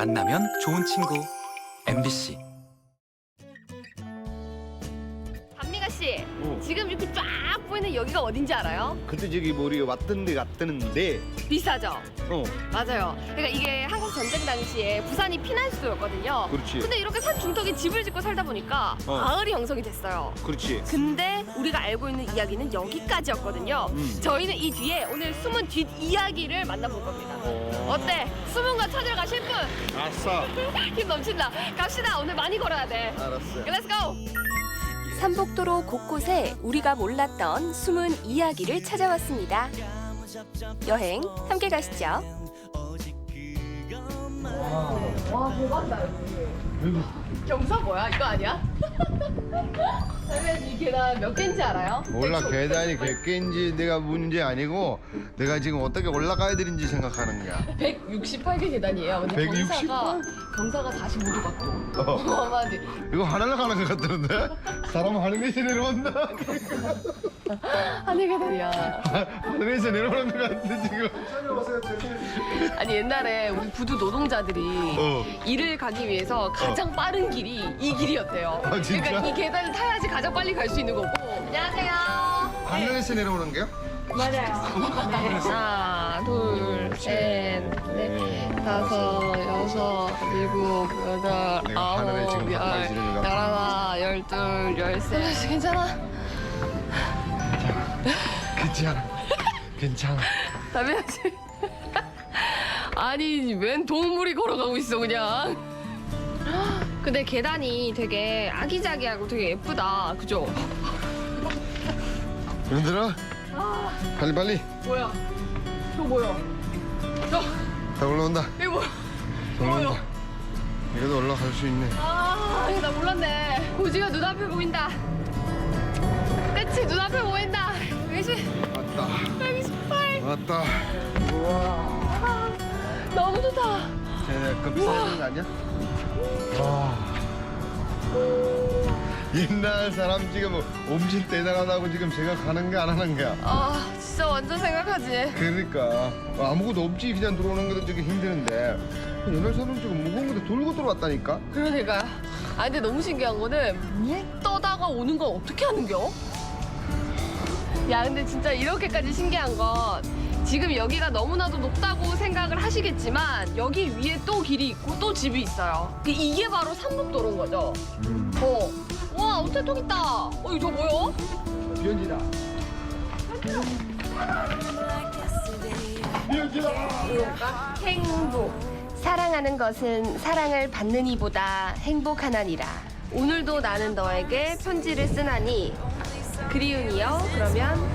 만나면 좋은 친구 MBC. 박미가 씨, 지금 이렇게 쫙 보이는 여기가 어딘지 알아요? 그때 저기 뭐 우리 왔던 데 갔다는데 비싸죠? 어 맞아요. 그러니까 이게 한국 전쟁 당시에 부산이 피난 수도였거든요. 그렇지 근데 이렇게 산 중턱에 집을 짓고 살다 보니까 마을이 형성이 됐어요. 그렇지 근데 우리가 알고 있는 이야기는 여기까지였거든요. 저희는 이 뒤에 오늘 숨은 뒷 이야기를 만나볼 겁니다. 어때? 숨은 거 찾으러 가실 분? 아싸 힘 넘친다. 갑시다. 오늘 많이 걸어야 돼. 알았어 Let's go. 삼복도로 곳곳에 우리가 몰랐던 숨은 이야기를 찾아왔습니다. 여행 함께 가시죠. 와 대박이다 여기. 경사 뭐야? 이거 아니야? 그러면 이 계단 몇 개인지 알아요? 몰라 계단이 몇 개인지 내가 문제 아니고 내가 지금 어떻게 올라가야 되는지 생각하는 거야 168개 계단이에요. 근데 168? 경사가 45도 각도. 어. 어마어마하지. 이거 하늘로 가는 것 같던데? 사람 하늘에서 내려온다 하늘 계단이야. 하늘에서 내려오는 것 같아 지금 아니 옛날에 우리 부두 노동자들이 어. 일을 가기 위해서 가장 빠른 길이 이 길이었대요. 아, 진짜? 그러니까 이 계단을 타야지 가장 빨리 갈 수 있는 거고. 안녕하세요. 하늘에서 내려오는 게요? 맞아요. 하나, 둘, 셋, 넷, 다섯, 여섯, 일곱, 여덟, 내가 하늘에 아홉, 지금 가까이 열, 지르는 것 같아. 열하나, 열둘, 열셋. 괜찮아? 괜찮아 괜찮아 담배야지. 아니 웬 동물이 걸어가고 있어 그냥. 근데 계단이 되게 아기자기하고 되게 예쁘다. 그죠? 얘들아 빨리 빨리 뭐야? 저 뭐야? 다 올라온다 이거 뭐야? 올라온다 이래도 올라갈 수 있네 아, 나 몰랐네. 고지가 눈앞에 보인다. 끝이 눈앞에 보인다. 110, 왔다 128. 왔다 우와 너무 좋다. 그 비싸는 거 아니야? 와 옛날 사람 지금 뭐 엄청 대단하다고 지금 생각하는 게 안 하는 거야 아, 진짜 완전 생각하지. 그러니까 아무것도 없지 그냥 들어오는 것도 되게 힘드는데 옛날 사람 지금 무거운 것도 들고 들어왔다니까 그러니까요. 아, 근데 너무 신기한 거는 물 떠다가 오는 건 어떻게 하는겨? 야, 근데 진짜 이렇게까지 신기한 건 지금 여기가 너무나도 높다고 생각을 하시겠지만 여기 위에 또 길이 있고 또 집이 있어요. 이게 바로 삼복도로인 거죠. 와, 우체통 있다. 이거 저 뭐야? 비현지다 비현지다 행복. 사랑하는 것은 사랑을 받는 이보다 행복하나니라. 오늘도 나는 너에게 편지를 쓰나니 그리운이여. 그러면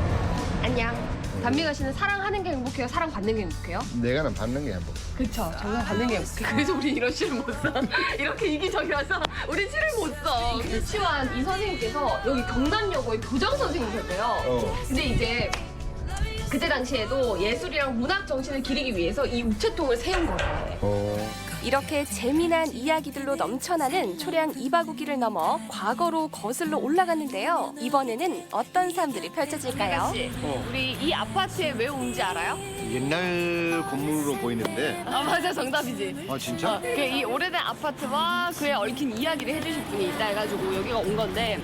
안녕. 단미가 씨는 사랑하는 게 행복해요? 사랑받는 게 행복해요? 내가는 받는 게 행복 그쵸. 정말 받는 게 행복해. 그래서 우리 이런 시를 못 써. 이렇게 이기적이라서 우리 시를 못 써. 유치원 이 선생님께서 여기 경남여고의 교장 선생님이셨대요. 근데 이제 그때 당시에도 예술이랑 문학 정신을 기리기 위해서 이 우체통을 세운 거예요. 이렇게 재미난 이야기들로 넘쳐나는 초량 이바구기를 넘어 과거로 거슬러 올라갔는데요. 이번에는 어떤 삶들이 펼쳐질까요? 씨, 우리 이 아파트에 왜 온지 알아요? 옛날 건물로 보이는데 아, 맞아. 정답이지. 아 진짜? 이 오래된 아파트와 그에 얽힌 이야기를 해주실 분이 있다 해가지고 여기가 온 건데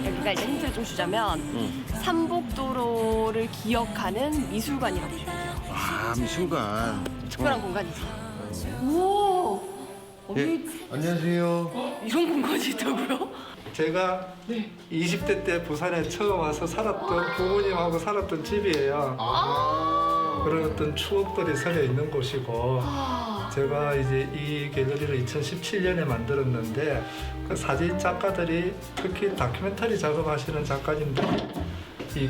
여기가 이제 힌트를 좀 주자면 삼복도로를 기억하는 미술관이라고 해요. 아 미술관 특별한 공간이지. 우와. 예, 안녕하세요 이런 공간이 있다고요? 제가 20대 때 부산에 처음 와서 살았던 부모님하고 살았던 집이에요. 그런 어떤 추억들이 서려 있는 곳이고 제가 이제 이 갤러리를 2017년에 만들었는데 그 사진 작가들이 특히 다큐멘터리 작업하시는 작가님들이 이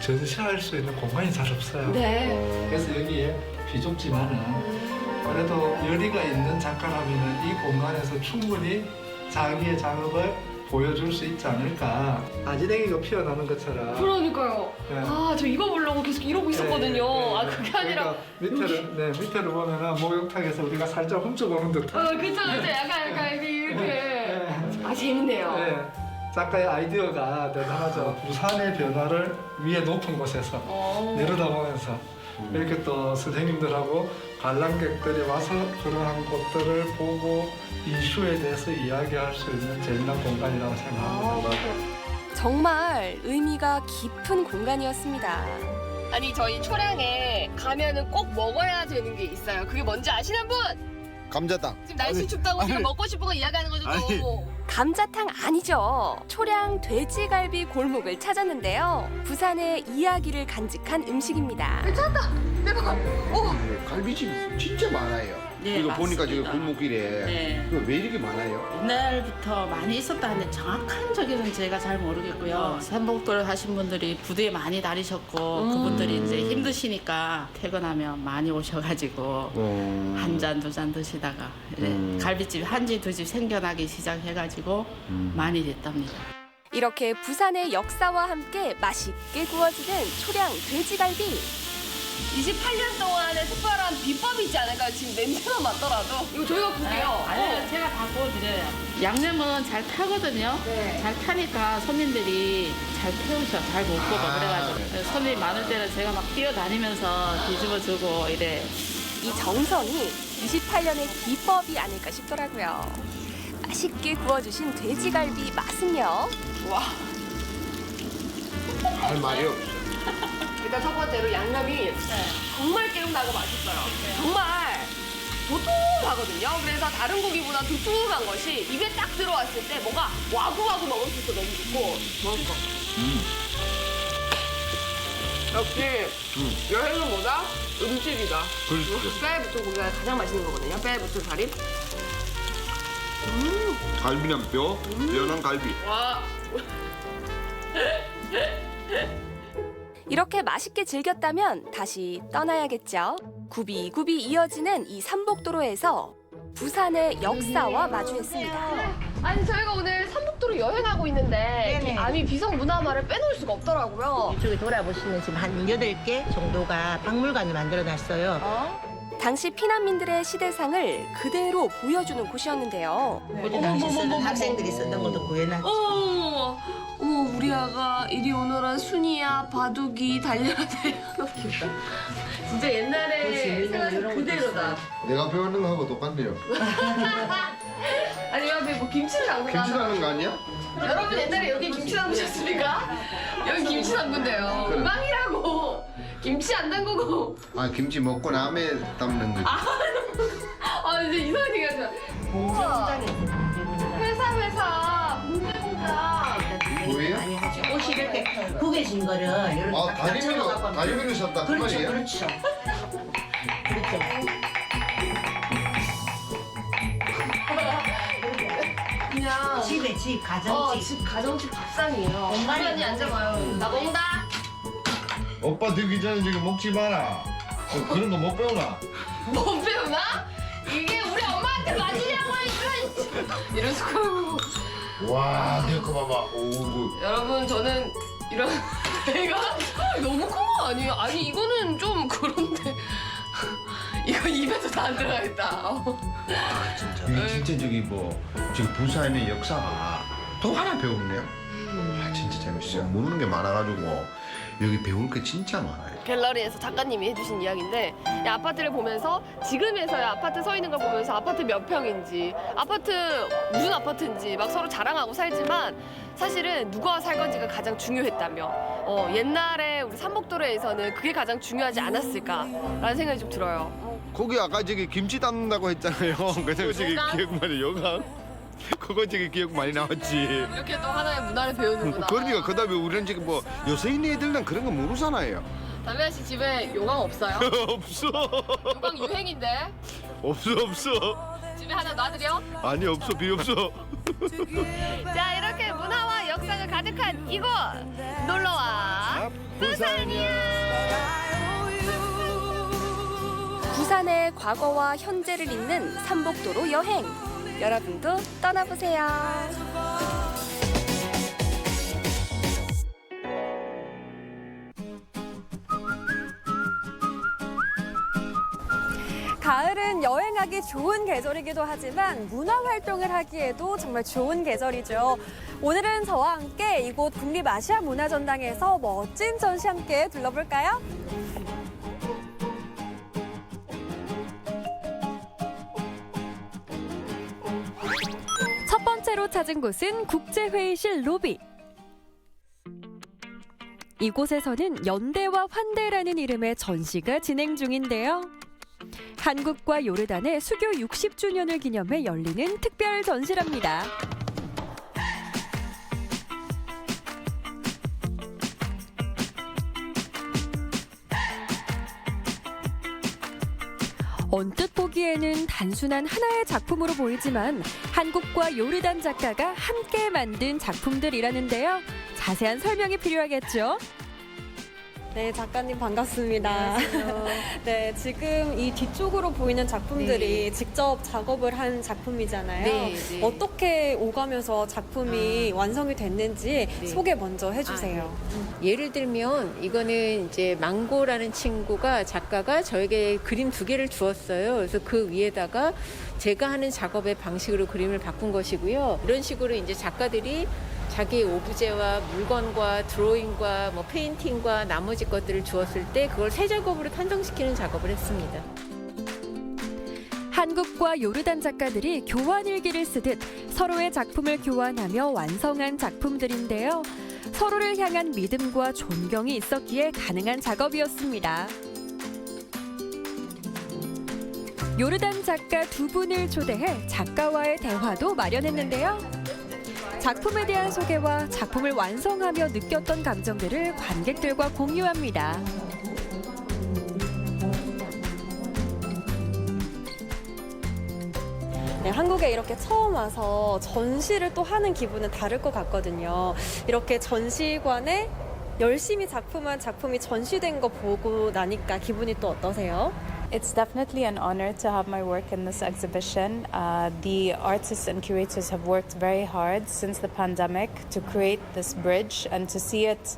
전시할 수 있는 공간이 잘 없어요. 네. 그래서 여기에 비좁지만은 그래도 열의가 있는 작가라면 이 공간에서 충분히 자기의 작업을 보여줄 수 있지 않을까. 아지랭이가 피어나는 것처럼. 그러니까요. 네. 아, 저 이거 보려고 계속 이러고 있었거든요. 아, 그게 아니라. 그러니까 밑에를 보면은 목욕탕에서 우리가 살짝 훔쳐보는 듯한. 그쵸. 약간 이렇게. 네. 아, 재밌네요. 네. 작가의 아이디어가 대단하죠. 부산의 변화를 위에 높은 곳에서 내려다보면서 이렇게 또 선생님들하고 관람객들이 와서 그러한 것들을 보고 이슈에 대해서 이야기할 수 있는 재미난 공간이라고 생각합니다. 정말 의미가 깊은 공간이었습니다. 아니 저희 초량에 가면은 꼭 먹어야 되는 게 있어요. 그게 뭔지 아시는 분? 감자탕. 지금 날씨 춥다고 지금 먹고 싶은 거 이야기하는 거죠. 또. 감자탕 아니죠. 초량 돼지갈비 골목을 찾았는데요. 부산의 이야기를 간직한 음식입니다. 대박. 오. 갈비집 진짜 많아요. 네, 이거 보니까 맞습니다. 지금 골목길에 네. 이거 왜 이렇게 많아요? 옛날부터 많이 있었다 하는데 정확한 저기는 제가 잘 모르겠고요. 삼복도를 하신 분들이 부두에 많이 다니셨고 그분들이 이제 힘드시니까 퇴근하면 많이 오셔가지고 한 잔, 두 잔 드시다가 이제 갈비집 한 집, 두 집 생겨나기 시작해가지고 많이 됐답니다. 이렇게 부산의 역사와 함께 맛있게 구워지는 초량 돼지갈비. 28년 동안의 특별한 비법이 있지 않을까요? 지금 냄새만 맡더라도. 이거 저희가 볼게요. 아니요, 제가 다 구워드려요. 양념은 잘 타거든요. 네. 잘 타니까 손님들이 잘 태우셔, 잘 못 먹어. 그래가지고 네. 손님이 많을 때는 제가 막 뛰어다니면서 뒤집어주고 이래. 이 정성이 28년의 비법이 아닐까 싶더라고요. 맛있게 구워주신 돼지갈비 맛은요? 와. 할 말이 없어. 일단 첫 번째로 양념이 정말 개운하고 맛있어요. 정말 도톰하거든요. 그래서 다른 고기보다 두툼한 것이 입에 딱 들어왔을 때 뭔가 와구와구 먹을 수 있어 너무 좋고 먹을 거. 역시 여행은 뭐다? 음식이다. 그렇죠. 뼈에 붙은 고기가 가장 맛있는 거거든요. 뼈에 붙은 살이. 갈비랑 뼈, 뼈랑 갈비. 와. 이렇게 맛있게 즐겼다면 다시 떠나야겠죠. 굽이굽이 이어지는 이 삼복도로에서 부산의 역사와 마주했습니다. 아니 저희가 오늘 삼복도로 여행하고 있는데 이 아미 비석 문화마을 빼놓을 수가 없더라고요. 이쪽에 돌아보시면 지금 한 8개 정도가 박물관을 만들어놨어요. 당시 피난민들의 시대상을 그대로 보여주는 곳이었는데요. 우리 당시 쓰던 학생들이 쓰던 것도 구해놨죠. 어머 우리 아가 이리 오너라 순이야 바둑이 달려라 너무 귀엽다. 진짜 옛날에 생각이 그대로다. 내가 배우는 거하고 똑같네요. 아니 여기 뭐 김치를 담그나? 김치 나는 거 아니야? 여러분 옛날에 여기 김치 담그셨습니까? 여기 김치 담근대요. 그래. 음악이라고 김치 안 담그고. 아 김치 먹고 남에 담는 거지. 아 이제 이상하게 얘기하죠. 공정장에서 공정장. 회사 공대공장. 뭐예요? 많이 하죠. 옷이 이렇게 구겨진 거를 이렇게 아 다리미를 샀다 그 그렇죠, 말이에요? 그렇죠. 그렇죠. 그냥 집에 집, 가정집. 집 가정집 밥상이에요. 공간이 공간이 앉아봐요. 나 먹는다. 오빠 들기 전에 지금 먹지 마라. 그런 거 못 배우나? 못 배우나? 이게 우리 엄마한테 맞으냐고 이런 숟가락으로. 와, 내거 봐봐. 오, 여러분 저는 이런 애가 너무 큰 거 아니에요? 아니 이거는 좀 그런데 이거 입에도 다 안 들어가겠다. 이게 진짜 저기 뭐 지금 부산의 역사가 또 하나 배웠네요. 아, 진짜 재밌어요. 모르는 게 많아가지고 여기 배울 게 진짜 많아요. 갤러리에서 작가님이 해주신 이야기인데 이 아파트를 보면서 지금에서야 아파트 서 있는 걸 보면서 아파트 몇 평인지 아파트 무슨 아파트인지 막 서로 자랑하고 살지만 사실은 누가 살 건지가 가장 중요했다며 옛날에 우리 삼복도로에서는 그게 가장 중요하지 않았을까라는 생각이 좀 들어요. 거기 아까 저기 김치 담는다고 했잖아요. 그래서 저기 기억 많이 요강. 그거 저기 기억 많이 나왔지. 이렇게 또 하나의 문화를 배우는구나. 그러니까 그다음에 우리는 지금 뭐 요새인 애들은 그런 거 모르잖아요. 담배아 씨 집에 요강 없어요? 없어. 요강 유행인데 없어. 집에 하나 놔드려? 아니 없어 필요 없어. 자 이렇게 문화와 역사가 가득한 이곳 놀러와 부산의 과거와 현재를 잇는 삼복도로 여행. 여러분도 떠나보세요. 가을은 여행하기 좋은 계절이기도 하지만 문화활동을 하기에도 정말 좋은 계절이죠. 오늘은 저와 함께 이곳 국립아시아문화전당에서 멋진 전시 함께 둘러볼까요? 찾은 곳은 국제회의실 로비. 이곳에서는 연대와 환대라는 이름의 전시가 진행 중인데요. 한국과 요르단의 수교 60주년을 기념해 열리는 특별 전시랍니다. 언뜻 보기에는 단순한 하나의 작품으로 보이지만 한국과 요르단 작가가 함께 만든 작품들이라는데요. 자세한 설명이 필요하겠죠? 네, 작가님 반갑습니다. 네, 지금 이 뒤쪽으로 보이는 작품들이 직접 작업을 한 작품이잖아요. 네. 어떻게 오가면서 작품이 완성이 됐는지 소개 먼저 해주세요. 예를 들면 이거는 이제 망고라는 친구가 작가가 저에게 그림 2개를 주었어요. 그래서 그 위에다가 제가 하는 작업의 방식으로 그림을 바꾼 것이고요. 이런 식으로 이제 작가들이 자기 오브제와 물건과 드로잉과 뭐 페인팅과 나머지 것들을 주었을 때 그걸 새 작업으로 탄생시키는 작업을 했습니다. 한국과 요르단 작가들이 교환일기를 쓰듯 서로의 작품을 교환하며 완성한 작품들인데요. 서로를 향한 믿음과 존경이 있었기에 가능한 작업이었습니다. 요르단 작가 2분을 초대해 작가와의 대화도 마련했는데요. 작품에 대한 소개와 작품을 완성하며 느꼈던 감정들을 관객들과 공유합니다. 네, 한국에 이렇게 처음 와서 전시를 또 하는 기분은 다를 것 같거든요. 이렇게 전시관에 열심히 작품한 작품이 전시된 거 보고 나니까 기분이 또 어떠세요? It's definitely an honor to have my work in this exhibition. The artists and curators have worked very hard since the pandemic to create this bridge, and to see it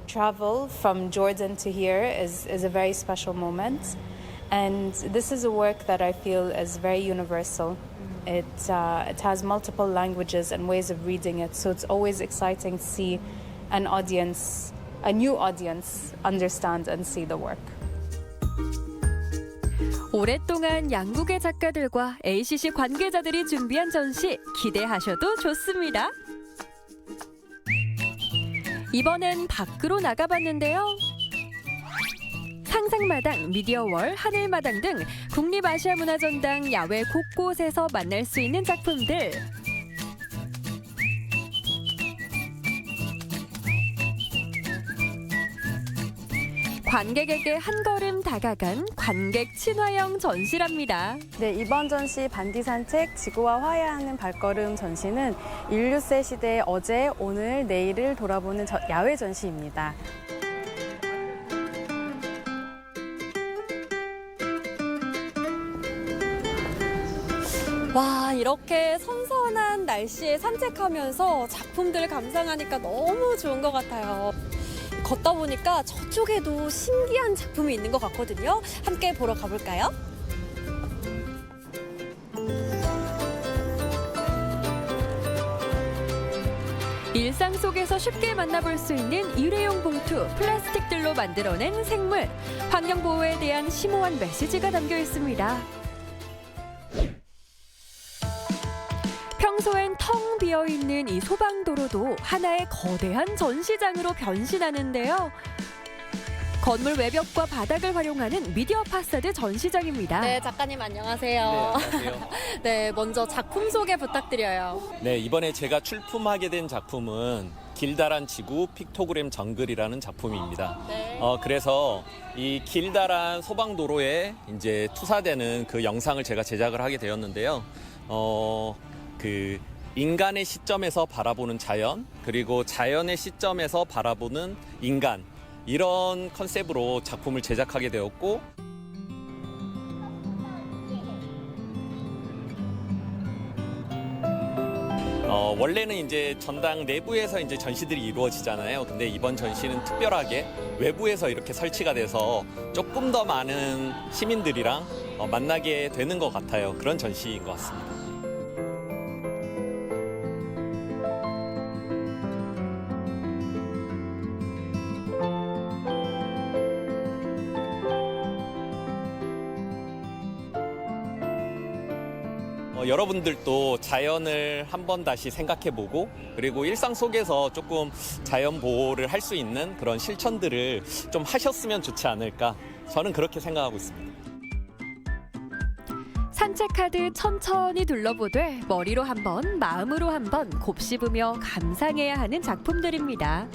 travel from Jordan to here is a very special moment. And this is a work that I feel is very universal. It has multiple languages and ways of reading it, so it's always exciting to see a new audience understand and see the work. 오랫동안 양국의 작가들과 ACC 관계자들이 준비한 전시 기대하셔도 좋습니다. 이번엔 밖으로 나가봤는데요. 상상마당, 미디어월, 하늘마당 등 국립아시아문화전당 야외 곳곳에서 만날 수 있는 작품들. 관객에게 한 걸음 다가간 관객 친화형 전시랍니다. 네, 이번 전시 반디 산책 지구와 화해하는 발걸음 전시는 인류세 시대의 어제, 오늘, 내일을 돌아보는 야외 전시입니다. 와, 이렇게 선선한 날씨에 산책하면서 작품들을 감상하니까 너무 좋은 것 같아요. 걷다 보니까 저쪽에도 신기한 작품이 있는 것 같거든요. 함께 보러 가볼까요? 일상 속에서 쉽게 만나볼 수 있는 일회용 봉투, 플라스틱들로 만들어낸 생물, 환경보호에 대한 심오한 메시지가 담겨 있습니다. 평소엔 텅 비어있는 이 소방도로도 하나의 거대한 전시장으로 변신하는데요. 건물 외벽과 바닥을 활용하는 미디어 파사드 전시장입니다. 네, 작가님 안녕하세요. 안녕하세요. 네, 먼저 작품 소개 부탁드려요. 네, 이번에 제가 출품하게 된 작품은 길다란 지구 픽토그램 정글이라는 작품입니다. 네. 그래서 이 길다란 소방도로에 이제 투사되는 그 영상을 제가 제작을 하게 되었는데요. 그 인간의 시점에서 바라보는 자연, 그리고 자연의 시점에서 바라보는 인간, 이런 컨셉으로 작품을 제작하게 되었고, 원래는 이제 전당 내부에서 이제 전시들이 이루어지잖아요. 근데 이번 전시는 특별하게 외부에서 이렇게 설치가 돼서 조금 더 많은 시민들이랑 만나게 되는 것 같아요. 그런 전시인 것 같습니다. 여러분들도 자연을 한번 다시 생각해보고 그리고 일상 속에서 조금 자연 보호를 할 수 있는 그런 실천들을 좀 하셨으면 좋지 않을까 저는 그렇게 생각하고 있습니다. 산책하듯 천천히 둘러보되 머리로 한 번, 마음으로 한 번 곱씹으며 감상해야 하는 작품들입니다.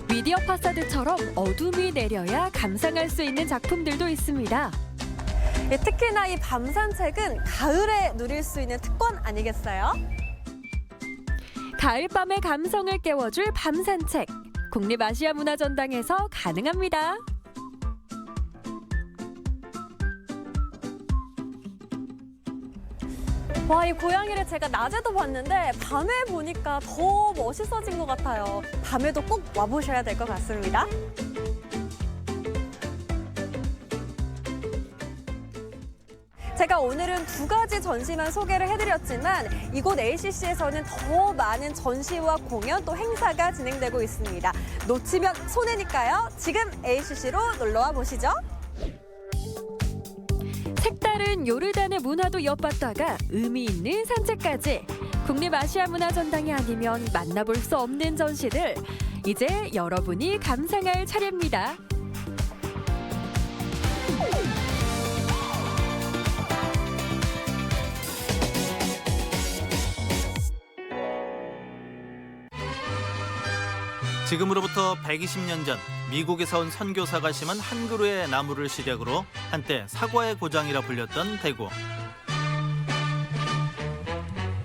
미디어 파사드처럼 어둠이 내려야 감상할 수 있는 작품들도 있습니다. 특히나 이 밤 산책은 가을에 누릴 수 있는 특권 아니겠어요? 가을밤의 감성을 깨워줄 밤 산책. 국립아시아문화전당에서 가능합니다. 와, 이 고양이를 제가 낮에도 봤는데 밤에 보니까 더 멋있어진 것 같아요. 밤에도 꼭 와보셔야 될 것 같습니다. 제가 오늘은 2가지 전시만 소개를 해드렸지만 이곳 ACC에서는 더 많은 전시와 공연 또 행사가 진행되고 있습니다. 놓치면 손해니까요. 지금 ACC로 놀러와 보시죠. 색다른 요르단의 문화도 엿봤다가 의미 있는 산책까지 국립아시아문화전당이 아니면 만나볼 수 없는 전시들 이제 여러분이 감상할 차례입니다. 지금으로부터 120년 전 미국에서 온 선교사가 심은 한 그루의 나무를 시작으로 한때 사과의 고장이라 불렸던 대구.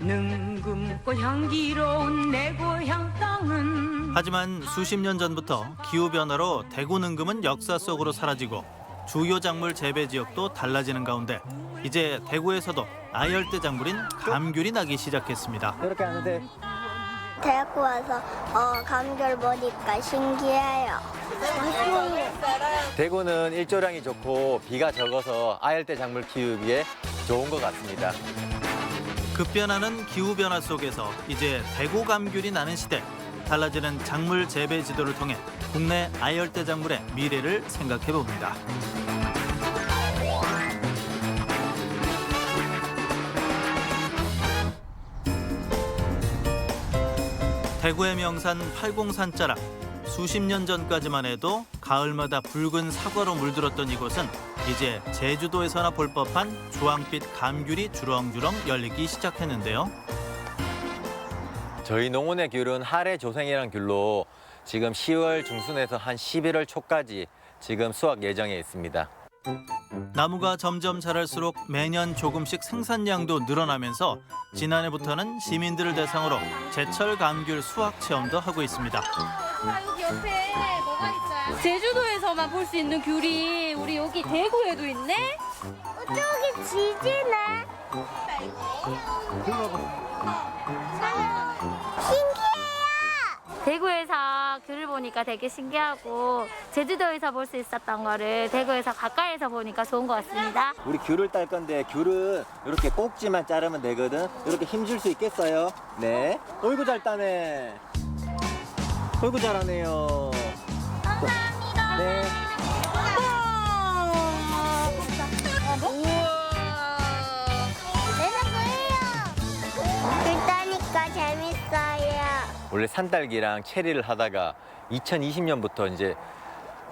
능금고 향기로운 내 고향 땅은 하지만 수십 년 전부터 기후변화로 대구 능금은 역사 속으로 사라지고 주요 작물 재배 지역도 달라지는 가운데 이제 대구에서도 아열대 작물인 감귤이 나기 시작했습니다. 이렇게 하는데 대구 와서 감귤 보니까 신기해요. 대구는 일조량이 좋고 비가 적어서 아열대 작물 키우기에 좋은 것 같습니다. 급변하는 기후변화 속에서 이제 대구 감귤이 나는 시대. 달라지는 작물 재배 지도를 통해 국내 아열대 작물의 미래를 생각해 봅니다. 대구의 명산 팔공산자락. 수십 년 전까지만 해도 가을마다 붉은 사과로 물들었던 이곳은 이제 제주도에서나 볼 법한 주황빛 감귤이 주렁주렁 열리기 시작했는데요. 저희 농원의 귤은 하래 조생이라는 귤로 지금 10월 중순에서 한 11월 초까지 지금 수확 예정에 있습니다. 나무가 점점 자랄수록 매년 조금씩 생산량도 늘어나면서 지난해부터는 시민들을 대상으로 제철 감귤 수확 체험도 하고 있습니다. 여기 옆에 뭐가 있어요? 제주도에서만 볼 수 있는 귤이 우리 여기 대구에도 있네? 저기 지지네. 대구에서 귤을 보니까 되게 신기하고 제주도에서 볼 수 있었던 거를 대구에서 가까이서 보니까 좋은 것 같습니다. 우리 귤을 딸 건데 귤은 이렇게 꼭지만 자르면 되거든. 이렇게 힘줄 수 있겠어요? 네. 어이구 잘 따네. 어이구 잘하네요. 감사합니다. 네. 귤 따니까 재밌어요. 원래 산딸기랑 체리를 하다가 2020년부터 이제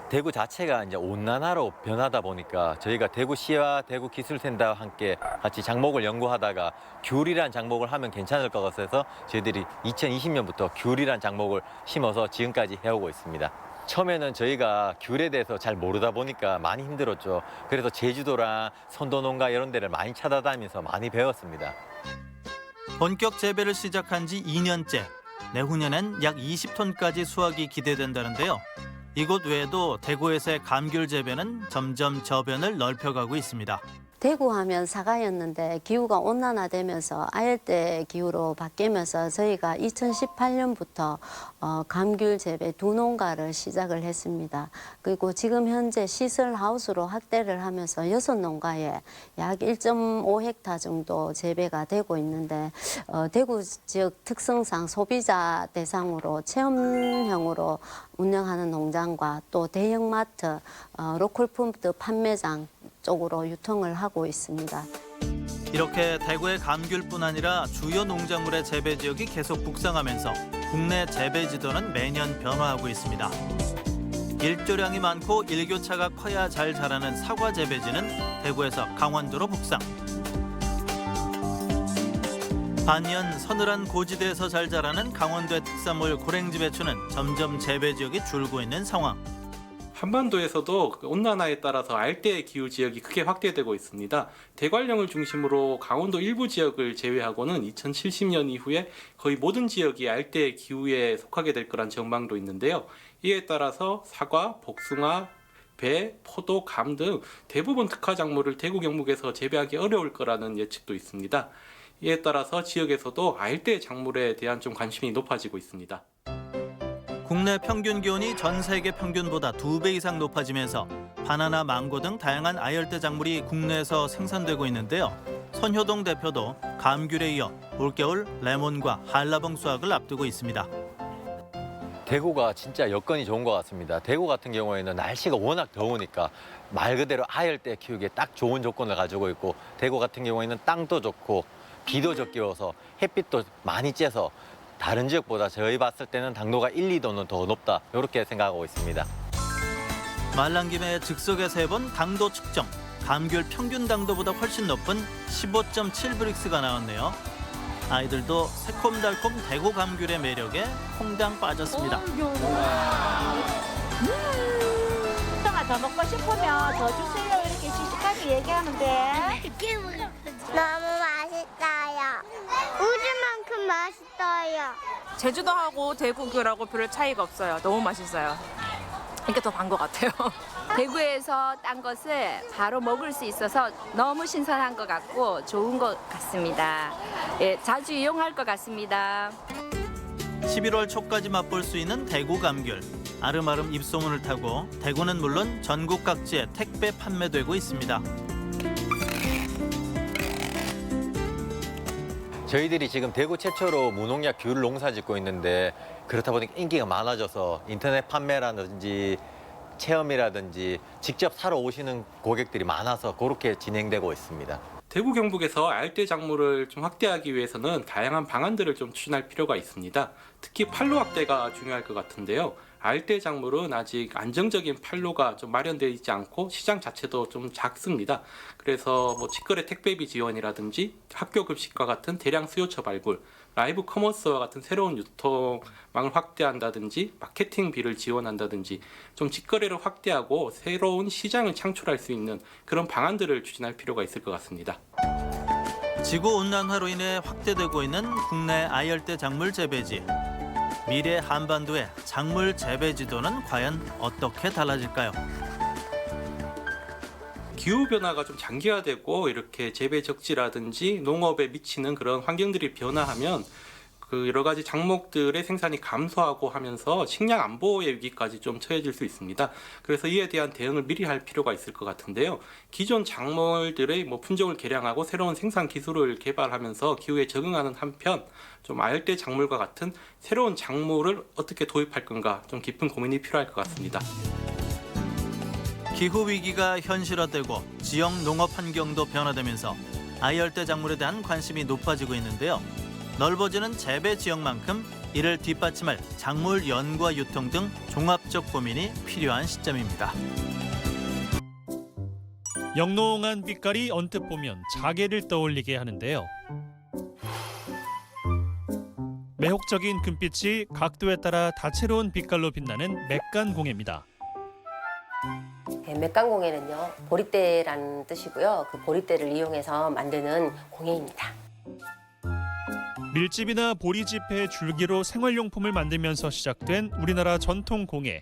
대구 자체가 이제 온난화로 변하다 보니까 저희가 대구시와 대구기술센터와 함께 같이 작목을 연구하다가 귤이란 작목을 하면 괜찮을 것 같아서 저희들이 2020년부터 귤이란 작목을 심어서 지금까지 해오고 있습니다. 처음에는 저희가 귤에 대해서 잘 모르다 보니까 많이 힘들었죠. 그래서 제주도랑 선도농가 이런 데를 많이 찾아다니면서 많이 배웠습니다. 본격 재배를 시작한 지 2년째. 내후년엔 약 20톤까지 수확이 기대된다는데요. 이곳 외에도 대구에서의 감귤 재배는 점점 저변을 넓혀가고 있습니다. 대구 하면 사과였는데 기후가 온난화되면서 아열대 기후로 바뀌면서 저희가 2018년부터 감귤 재배 두 농가를 시작을 했습니다. 그리고 지금 현재 시설 하우스로 확대를 하면서 6농가에 약 1.5헥타 정도 재배가 되고 있는데 대구 지역 특성상 소비자 대상으로 체험형으로 운영하는 농장과 또 대형마트, 로컬푸드 판매장 쪽으로 유통을 하고 있습니다. 이렇게 대구의 감귤뿐 아니라 주요 농작물의 재배 지역이 계속 북상하면서 국내 재배 지도는 매년 변화하고 있습니다. 일조량이 많고 일교차가 커야 잘 자라는 사과 재배지는 대구에서 강원도로 북상. 반면 서늘한 고지대에서 잘 자라는 강원도의 특산물 고랭지 배추는 점점 재배 지역이 줄고 있는 상황. 한반도에서도 온난화에 따라서 알대 기후 지역이 크게 확대되고 있습니다. 대관령을 중심으로 강원도 일부 지역을 제외하고는 2070년 이후에 거의 모든 지역이 알대 기후에 속하게 될 거란 전망도 있는데요. 이에 따라서 사과, 복숭아, 배, 포도, 감 등 대부분 특화 작물을 대구 경북에서 재배하기 어려울 거라는 예측도 있습니다. 이에 따라서 지역에서도 알대 작물에 대한 좀 관심이 높아지고 있습니다. 국내 평균 기온이 전 세계 평균보다 2배 이상 높아지면서 바나나, 망고 등 다양한 아열대 작물이 국내에서 생산되고 있는데요. 선효동 대표도 감귤에 이어 올겨울 레몬과 한라봉 수확을 앞두고 있습니다. 대구가 진짜 여건이 좋은 것 같습니다. 대구 같은 경우에는 날씨가 워낙 더우니까 말 그대로 아열대 키우기에 딱 좋은 조건을 가지고 있고, 대구 같은 경우에는 땅도 좋고 비도 적게 와서 햇빛도 많이 쬐서 다른 지역보다 저희 봤을 때는 당도가 1, 2도는 더 높다, 이렇게 생각하고 있습니다. 말란 김에 즉석에서 해본 당도 측정. 감귤 평균 당도보다 훨씬 높은 15.7브릭스가 나왔네요. 아이들도 새콤달콤 대구 감귤의 매력에 퐁당 빠졌습니다. 콩당아 더 먹고 싶으면 더 주세요, 이렇게 씩씩하게 얘기하는데. 너무 맛있어요. 우주만큼 맛있어요. 제주도하고 대구귤하고 별 차이가 없어요. 너무 맛있어요. 이게 더 단 것 같아요. 대구에서 딴 것을 바로 먹을 수 있어서 너무 신선한 것 같고 좋은 것 같습니다. 예, 자주 이용할 것 같습니다. 11월 초까지 맛볼 수 있는 대구 감귤. 아름아름 입소문을 타고 대구는 물론 전국 각지에 택배 판매되고 있습니다. 저희들이 지금 대구 최초로 무농약 귤 농사 짓고 있는데, 그렇다 보니까 인기가 많아져서 인터넷 판매라든지 체험이라든지 직접 사러 오시는 고객들이 많아서 그렇게 진행되고 있습니다. 대구 경북에서 알대 작물을 좀 확대하기 위해서는 다양한 방안들을 좀 추진할 필요가 있습니다. 특히 판로 확대가 중요할 것 같은데요. 알대 작물은 아직 안정적인 판로가 좀 마련되어 있지 않고 시장 자체도 좀 작습니다. 그래서 직거래 택배비 지원이라든지 학교 급식과 같은 대량 수요처 발굴, 라이브 커머스와 같은 새로운 유통망을 확대한다든지 마케팅비를 지원한다든지 좀 직거래를 확대하고 새로운 시장을 창출할 수 있는 그런 방안들을 추진할 필요가 있을 것 같습니다. 지구온난화로 인해 확대되고 있는 국내 아열대 작물 재배지. 미래 한반도의 작물 재배 지도는 과연 어떻게 달라질까요? 기후변화가 좀 장기화되고 이렇게 재배 적지라든지 농업에 미치는 그런 환경들이 변화하면 여러 가지 작목들의 생산이 감소하고 하면서 식량 안보의 위기까지 좀 처해질 수 있습니다. 그래서 이에 대한 대응을 미리 할 필요가 있을 것 같은데요. 기존 작물들의 품종을 개량하고 새로운 생산 기술을 개발하면서 기후에 적응하는 한편 좀 아열대 작물과 같은 새로운 작물을 어떻게 도입할 건가 좀 깊은 고민이 필요할 것 같습니다. 기후 위기가 현실화되고 지역 농업 환경도 변화되면서 아열대 작물에 대한 관심이 높아지고 있는데요. 넓어지는 재배 지역만큼 이를 뒷받침할 작물 연구와 유통 등 종합적 고민이 필요한 시점입니다. 영롱한 빛깔이 언뜻 보면 자개를 떠올리게 하는데요. 매혹적인 금빛이 각도에 따라 다채로운 빛깔로 빛나는 맥간공예입니다. 맥간공예는요, 보리대라는 뜻이고요. 그 보리대를 이용해서 만드는 공예입니다. 밀집이나 보리지폐 줄기로 생활용품을 만들면서 시작된 우리나라 전통 공예.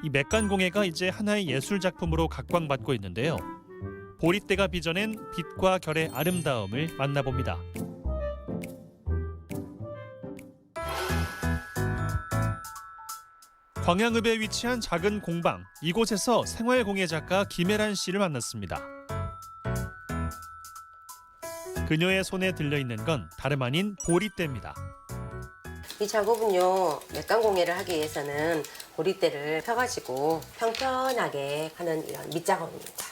이 맥간공예가 이제 하나의 예술 작품으로 각광받고 있는데요. 보리대가 빚어낸 빛과 결의 아름다움을 만나봅니다. 광양읍에 위치한 작은 공방, 이곳에서 생활공예 작가 김혜란 씨를 만났습니다. 그녀의 손에 들려있는 건 다름 아닌 보리대입니다. 이 작업은요, 맥간공예를 하기 위해서는 보리대를 펴가지고 평평하게 하는 이런 밑작업입니다.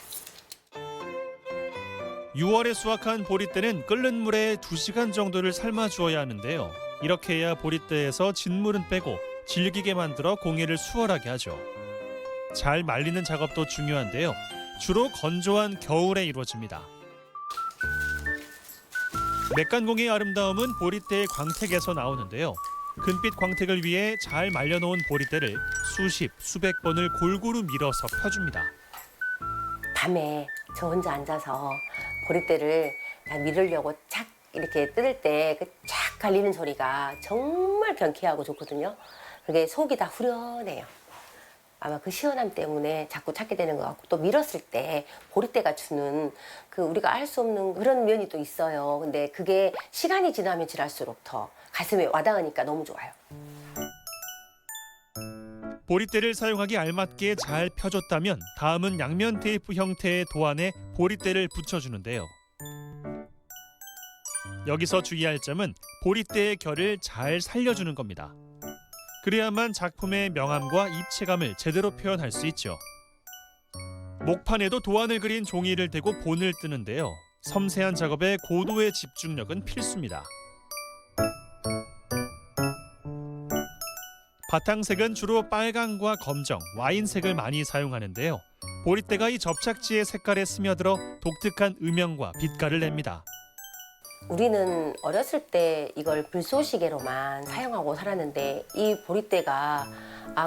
6월에 수확한 보리대는 끓는 물에 2시간 정도를 삶아 주어야 하는데요. 이렇게 해야 보리대에서 진물은 빼고 질기게 만들어 공예를 수월하게 하죠. 잘 말리는 작업도 중요한데요. 주로 건조한 겨울에 이루어집니다. 맥간공예의 아름다움은 보리대의 광택에서 나오는데요. 금빛 광택을 위해 잘 말려놓은 보리대를 수십, 수백 번을 골고루 밀어서 펴줍니다. 밤에 저 혼자 앉아서 보리대를 밀으려고 착 이렇게 뜯을 때 그 착 갈리는 소리가 정말 경쾌하고 좋거든요. 그게 속이 다 후련해요. 아마 그 시원함 때문에 자꾸 찾게 되는 것 같고, 또 밀었을 때 보리대가 주는 그 우리가 알 수 없는 그런 면이 또 있어요. 근데 그게 시간이 지나면 지날수록 더 가슴에 와닿으니까 너무 좋아요. 보리대를 사용하기 알맞게 잘 펴줬다면 다음은 양면 테이프 형태의 도안에 보리대를 붙여주는데요. 여기서 주의할 점은 보리대의 결을 잘 살려주는 겁니다. 그래야만 작품의 명암과 입체감을 제대로 표현할 수 있죠. 목판에도 도안을 그린 종이를 대고 본을 뜨는데요. 섬세한 작업에 고도의 집중력은 필수입니다. 바탕색은 주로 빨강과 검정, 와인색을 많이 사용하는데요. 보리대가 이 접착지의 색깔에 스며들어 독특한 음영과 빛깔을 냅니다. 우리는 어렸을 때 이걸 불쏘시개로만 사용하고 살았는데, 이 보리대가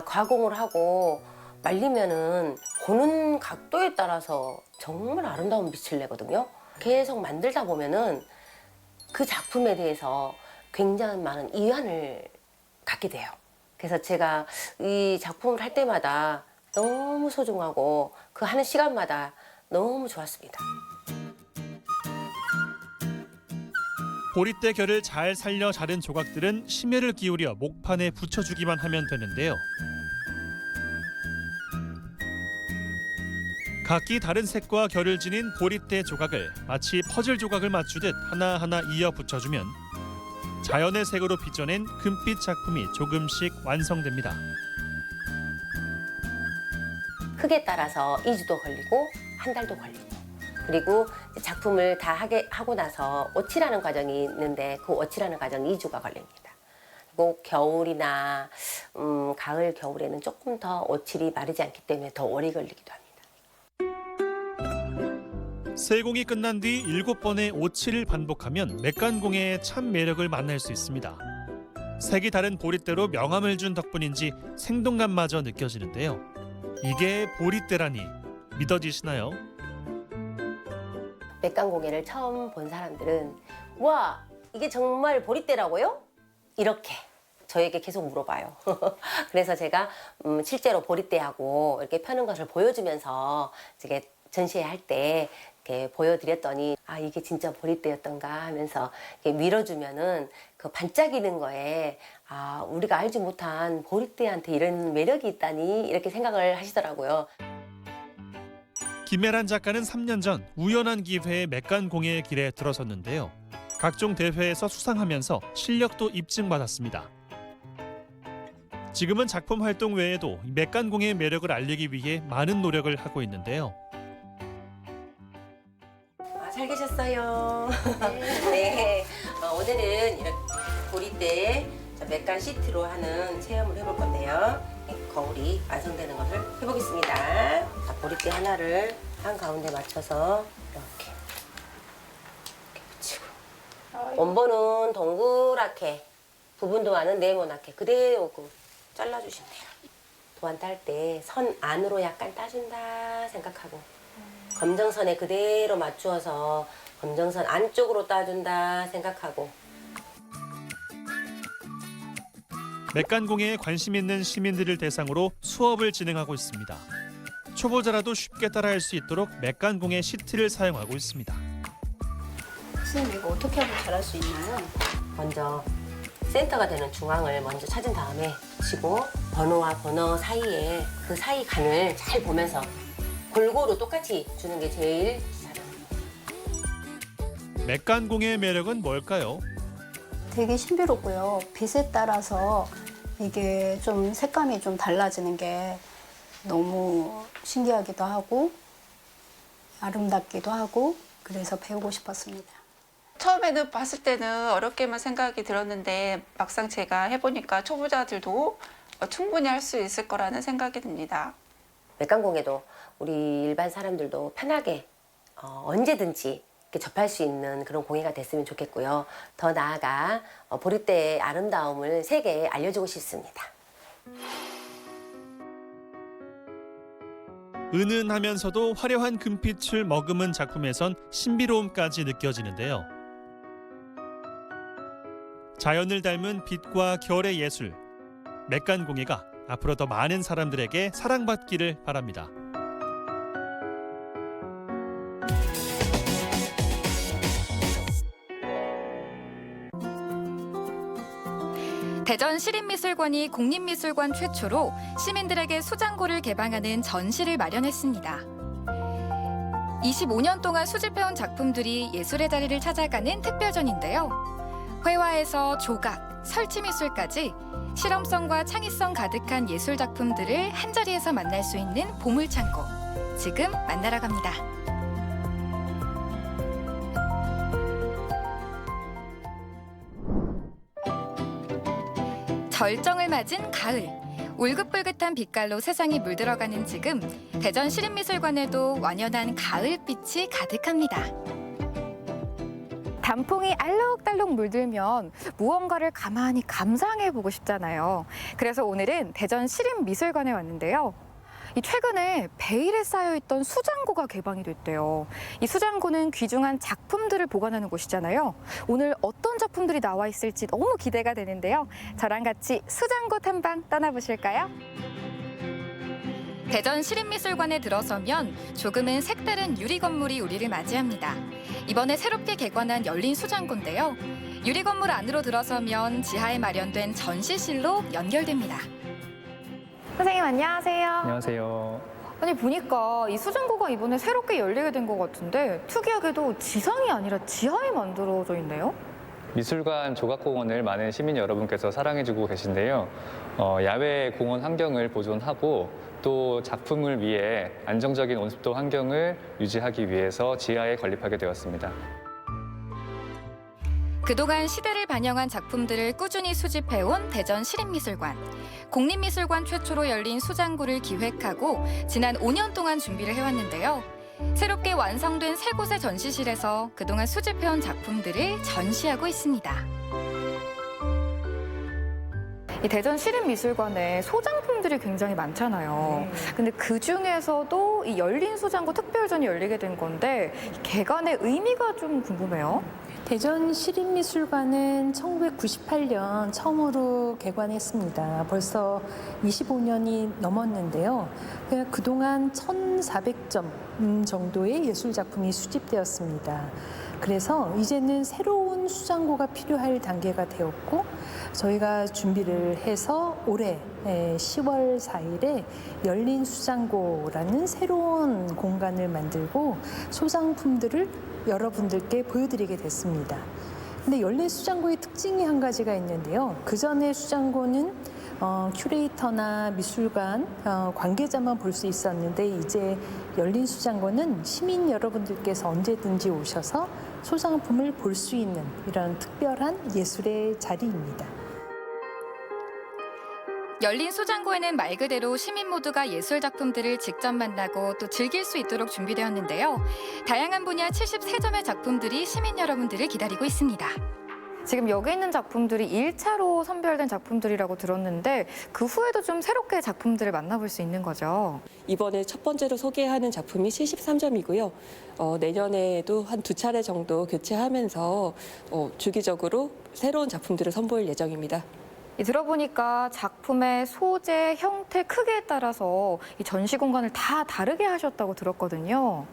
가공을 하고 말리면은 보는 각도에 따라서 정말 아름다운 빛을 내거든요. 계속 만들다 보면은 그 작품에 대해서 굉장히 많은 이해관을 갖게 돼요. 그래서 제가 이 작품을 할 때마다 너무 소중하고 그 하는 시간마다 너무 좋았습니다. 보리대 결을 잘 살려 자른 조각들은 심혈을 기울여 목판에 붙여주기만 하면 되는데요. 각기 다른 색과 결을 지닌 보리대 조각을 마치 퍼즐 조각을 맞추듯 하나하나 이어 붙여주면 자연의 색으로 빚어낸 금빛 작품이 조금씩 완성됩니다. 흙에 따라서 2주도 걸리고 한 달도 걸리고, 그리고 작품을 다 하고 나서 오칠하는 과정이 있는데 그 오칠하는 과정이 2주가 걸립니다. 그리고 겨울이나 가을, 겨울에는 조금 더 오칠이 마르지 않기 때문에 더 오래 걸리기도 합니다. 세공이 끝난 뒤 7번의 오칠을 반복하면 맥간공예의 참 매력을 만날 수 있습니다. 색이 다른 보리대로 명암을 준 덕분인지 생동감마저 느껴지는데요. 이게 보리대라니 믿어지시나요? 맥간공예를 처음 본 사람들은 와, 이게 정말 보리대라고요? 이렇게 저에게 계속 물어봐요. 그래서 제가 실제로 보리대하고 이렇게 펴는 것을 보여주면서 이게 전시회 할 때 이렇게 보여드렸더니 이게 진짜 보리대였던가 하면서 이렇게 밀어주면은 그 반짝이는 거에 우리가 알지 못한 보리대한테 이런 매력이 있다니 이렇게 생각을 하시더라고요. 김혜란 작가는 3년 전 우연한 기회에 맥간공예의 길에 들어섰는데요. 각종 대회에서 수상하면서 실력도 입증받았습니다. 지금은 작품 활동 외에도 맥간공예의 매력을 알리기 위해 많은 노력을 하고 있는데요. 잘 계셨어요. 네. 오늘은 이렇게 보리대 맥간 시트로 하는 체험을 해볼 건데요. 거울이 완성되는 것을 해보겠습니다. 보리대 하나를 한가운데 맞춰서 이렇게 붙이고, 원본은 동그랗게, 부분 도안은 네모나게 그대로 잘라주시면 돼요. 도안 딸 때 선 안으로 약간 따준다 생각하고, 검정선에 그대로 맞추어서 검정선 안쪽으로 따준다 생각하고. 맥간공예에 관심 있는 시민들을 대상으로 수업을 진행하고 있습니다. 초보자라도 쉽게 따라할 수 있도록 맥간공예 시트를 사용하고 있습니다. 선생님 이거 어떻게 하면 잘할 수 있나요? 먼저 센터가 되는 중앙을 먼저 찾은 다음에 치고 번호와 번호 사이에 그 사이 간을 잘 보면서 골고루 똑같이 주는 게 제일 잘합니다. 맥간공예의 매력은 뭘까요? 되게 신비롭고요. 빛에 따라서 이게 좀 색감이 좀 달라지는 게 너무 신기하기도 하고 아름답기도 하고 그래서 배우고 싶었습니다. 처음에는 봤을 때는 어렵게만 생각이 들었는데 막상 제가 해보니까 초보자들도 충분히 할 수 있을 거라는 생각이 듭니다. 맥간공예도 우리 일반 사람들도 편하게 언제든지 이렇게 접할 수 있는 그런 공예가 됐으면 좋겠고요. 더 나아가 보리대의 아름다움을 세계에 알려주고 싶습니다. 은은하면서도 화려한 금빛을 머금은 작품에선 신비로움까지 느껴지는데요. 자연을 닮은 빛과 결의 예술, 맥간공예가 앞으로 더 많은 사람들에게 사랑받기를 바랍니다. 대전 시립미술관이 국립미술관 최초로 시민들에게 수장고를 개방하는 전시를 마련했습니다. 25년 동안 수집해온 작품들이 예술의 자리를 찾아가는 특별전인데요. 회화에서 조각, 설치미술까지 실험성과 창의성 가득한 예술 작품들을 한자리에서 만날 수 있는 보물창고. 지금 만나러 갑니다. 절정을 맞은 가을. 울긋불긋한 빛깔로 세상이 물들어가는 지금 대전 시립미술관에도 완연한 가을빛이 가득합니다. 단풍이 알록달록 물들면 무언가를 가만히 감상해보고 싶잖아요. 그래서 오늘은 대전 시립미술관에 왔는데요. 최근에 베일에 쌓여있던 수장고가 개방이 됐대요. 이 수장고는 귀중한 작품들을 보관하는 곳이잖아요. 오늘 어떤 작품들이 나와 있을지 너무 기대가 되는데요. 저랑 같이 수장고 탐방 떠나보실까요? 대전 시립미술관에 들어서면 조금은 색다른 유리 건물이 우리를 맞이합니다. 이번에 새롭게 개관한 열린 수장고인데요. 유리 건물 안으로 들어서면 지하에 마련된 전시실로 연결됩니다. 선생님 안녕하세요. 안녕하세요. 아니 보니까 이 수장고가 이번에 새롭게 열리게 된 것 같은데 특이하게도 지상이 아니라 지하에 만들어져 있네요. 미술관 조각공원을 많은 시민 여러분께서 사랑해주고 계신데요. 야외 공원 환경을 보존하고 또 작품을 위해 안정적인 온습도 환경을 유지하기 위해서 지하에 건립하게 되었습니다. 그동안 시대를 반영한 작품들을 꾸준히 수집해온 대전 시립미술관. 국립미술관 최초로 열린 수장고를 기획하고 지난 5년 동안 준비를 해왔는데요. 새롭게 완성된 3곳의 전시실에서 그동안 수집해온 작품들을 전시하고 있습니다. 이 대전 시립미술관에 소장품들이 굉장히 많잖아요. 근데 그 중에서도 이 열린 수장고 특별전이 열리게 된 건데 개관의 의미가 좀 궁금해요. 대전 시립미술관은 1998년 처음으로 개관했습니다. 벌써 25년이 넘었는데요. 그동안 1,400점 정도의 예술작품이 수집되었습니다. 그래서 이제는 새로운 수장고가 필요할 단계가 되었고 저희가 준비를 해서 올해 10월 4일에 열린 수장고라는 새로운 공간을 만들고 소장품들을 여러분들께 보여드리게 됐습니다. 근데 열린 수장고의 특징이 한 가지가 있는데요. 그 전에 수장고는 큐레이터나 미술관 관계자만 볼 수 있었는데 이제 열린 수장고는 시민 여러분들께서 언제든지 오셔서 소장품을 볼 수 있는 이런 특별한 예술의 자리입니다. 열린 수장고에는 말 그대로 시민 모두가 예술 작품들을 직접 만나고 또 즐길 수 있도록 준비되었는데요. 다양한 분야 73점의 작품들이 시민 여러분들을 기다리고 있습니다. 지금 여기 있는 작품들이 1차로 선별된 작품들이라고 들었는데 그 후에도 좀 새롭게 작품들을 만나볼 수 있는 거죠. 이번에 첫 번째로 소개하는 작품이 73점이고요. 내년에도 한 2차례 정도 교체하면서 주기적으로 새로운 작품들을 선보일 예정입니다. 들어보니까 작품의 소재, 형태, 크기에 따라서 이 전시 공간을 다 다르게 하셨다고 들었거든요.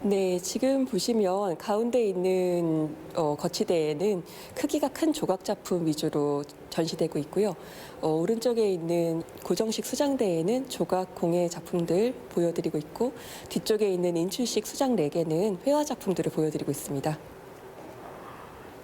네, 지금 보시면 가운데 있는 거치대에는 크기가 큰 조각 작품 위주로 전시되고 있고요. 오른쪽에 있는 고정식 수장대에는 조각 공예 작품들 보여드리고 있고, 뒤쪽에 있는 인출식 수장 4개는 회화 작품들을 보여드리고 있습니다.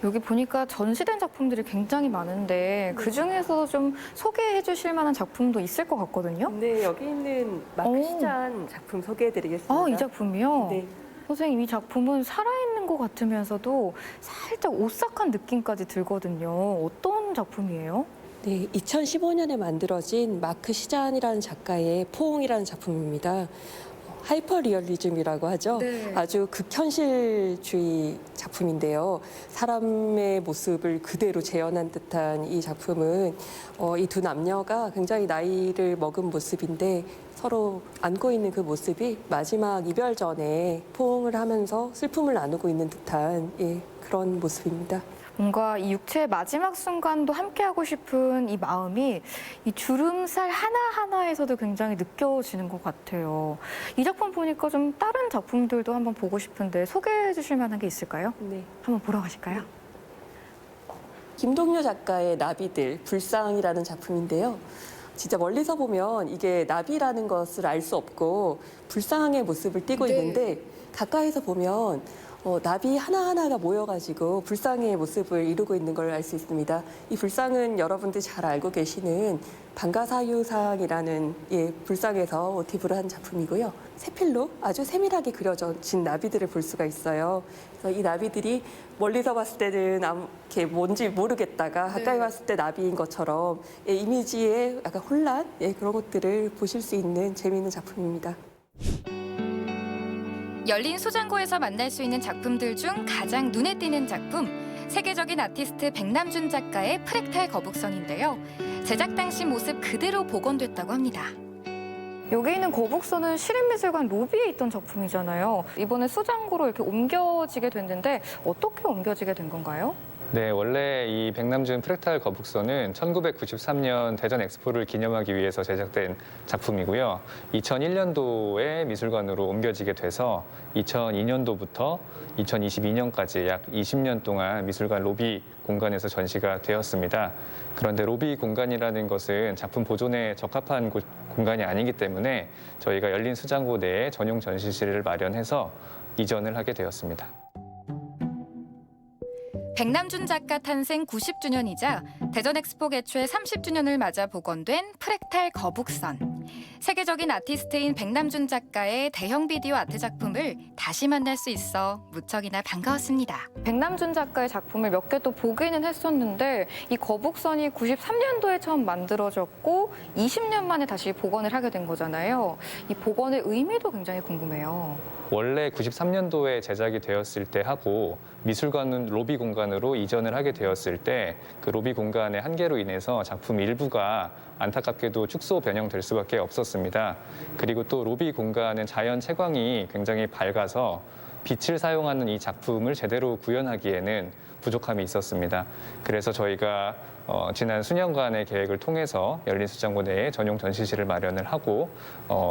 여기 보니까 전시된 작품들이 굉장히 많은데 그중에서 좀 소개해 주실 만한 작품도 있을 것 같거든요. 네, 여기 있는 마크 시잔 작품 소개해드리겠습니다. 이 작품이요? 네. 선생님, 이 작품은 살아있는 것 같으면서도 살짝 오싹한 느낌까지 들거든요. 어떤 작품이에요? 네, 2015년에 만들어진 마크 시잔이라는 작가의 포옹이라는 작품입니다. 하이퍼 리얼리즘이라고 하죠. 네. 아주 극현실주의 작품인데요. 사람의 모습을 그대로 재현한 듯한 이 작품은 이 두 남녀가 굉장히 나이를 먹은 모습인데 서로 안고 있는 그 모습이 마지막 이별 전에 포옹을 하면서 슬픔을 나누고 있는 듯한 그런 모습입니다. 뭔가 이 육체의 마지막 순간도 함께하고 싶은 이 마음이 이 주름살 하나하나에서도 굉장히 느껴지는 것 같아요. 이 작품 보니까 좀 다른 작품들도 한번 보고 싶은데 소개해 주실 만한 게 있을까요? 네. 한번 보러 가실까요? 김동료 작가의 나비들, 불상이라는 작품인데요. 진짜 멀리서 보면 이게 나비라는 것을 알 수 없고 불상의 모습을 띠고 있는데 가까이서 보면 나비 하나하나가 모여가지고 불상의 모습을 이루고 있는 걸 알 수 있습니다. 이 불상은 여러분들이 잘 알고 계시는 방가사유상이라는 불상에서 모티브를 한 작품이고요. 세필로 아주 세밀하게 그려진 나비들을 볼 수가 있어요. 그래서 이 나비들이 멀리서 봤을 때는 이렇게 뭔지 모르겠다가 가까이 봤을 때 나비인 것처럼 이미지의 약간 혼란 그런 것들을 보실 수 있는 재미있는 작품입니다. 열린 소장고에서 만날 수 있는 작품들 중 가장 눈에 띄는 작품, 세계적인 아티스트 백남준 작가의 프랙탈 거북선인데요. 제작 당시 모습 그대로 복원됐다고 합니다. 여기 있는 거북선은 시립미술관 로비에 있던 작품이잖아요. 이번에 수장고로 이렇게 옮겨지게 됐는데 어떻게 옮겨지게 된 건가요? 네, 원래 이 백남준 프랙탈 거북선은 1993년 대전 엑스포를 기념하기 위해서 제작된 작품이고요. 2001년도에 미술관으로 옮겨지게 돼서 2002년도부터 2022년까지 약 20년 동안 미술관 로비 공간에서 전시가 되었습니다. 그런데 로비 공간이라는 것은 작품 보존에 적합한 공간이 아니기 때문에 저희가 열린 수장고 내에 전용 전시실을 마련해서 이전을 하게 되었습니다. 백남준 작가 탄생 90주년이자 대전 엑스포 개최 30주년을 맞아 복원된 프랙탈 거북선. 세계적인 아티스트인 백남준 작가의 대형 비디오 아트 작품을 다시 만날 수 있어 무척이나 반가웠습니다. 백남준 작가의 작품을 몇 개 또 보기는 했었는데 이 거북선이 93년도에 처음 만들어졌고 20년 만에 다시 복원을 하게 된 거잖아요. 이 복원의 의미도 굉장히 궁금해요. 원래 93년도에 제작이 되었을 때 하고 미술관은 로비 공간으로 이전을 하게 되었을 때 그 로비 공간의 한계로 인해서 작품 일부가 안타깝게도 축소 변형될 수밖에 없었습니다. 그리고 또 로비 공간은 자연 채광이 굉장히 밝아서 빛을 사용하는 이 작품을 제대로 구현하기에는 부족함이 있었습니다. 그래서 저희가 지난 수년간의 계획을 통해서 열린 수장고 내에 전용 전시실을 마련을 하고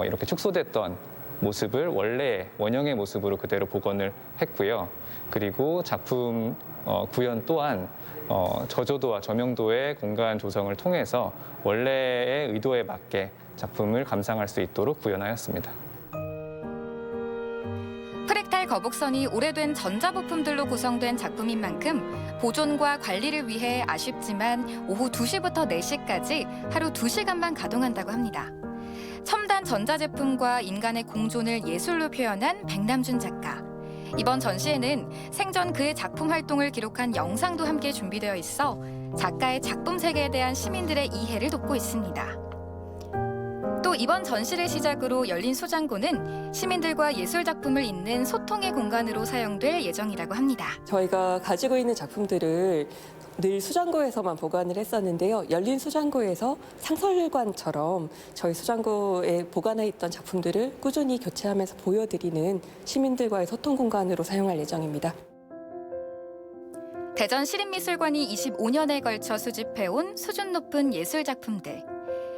이렇게 축소됐던 모습을 원래 원형의 모습으로 그대로 복원을 했고요. 그리고 작품 구현 또한 저조도와 저명도의 공간 조성을 통해서 원래의 의도에 맞게 작품을 감상할 수 있도록 구현하였습니다. 프랙탈 거북선이 오래된 전자부품들로 구성된 작품인 만큼 보존과 관리를 위해 아쉽지만 오후 2시부터 4시까지 하루 2시간만 가동한다고 합니다. 첨단 전자제품과 인간의 공존을 예술로 표현한 백남준 작가. 이번 전시에는 생전 그의 작품 활동을 기록한 영상도 함께 준비되어 있어 작가의 작품 세계에 대한 시민들의 이해를 돕고 있습니다. 또 이번 전시를 시작으로 열린 소장고는 시민들과 예술 작품을 잇는 소통의 공간으로 사용될 예정이라고 합니다. 저희가 가지고 있는 작품들을 늘 수장고에서만 보관을 했었는데요. 열린 수장고에서 상설관처럼 저희 수장고에 보관해 있던 작품들을 꾸준히 교체하면서 보여드리는 시민들과의 소통 공간으로 사용할 예정입니다. 대전 시립미술관이 25년에 걸쳐 수집해온 수준 높은 예술 작품들.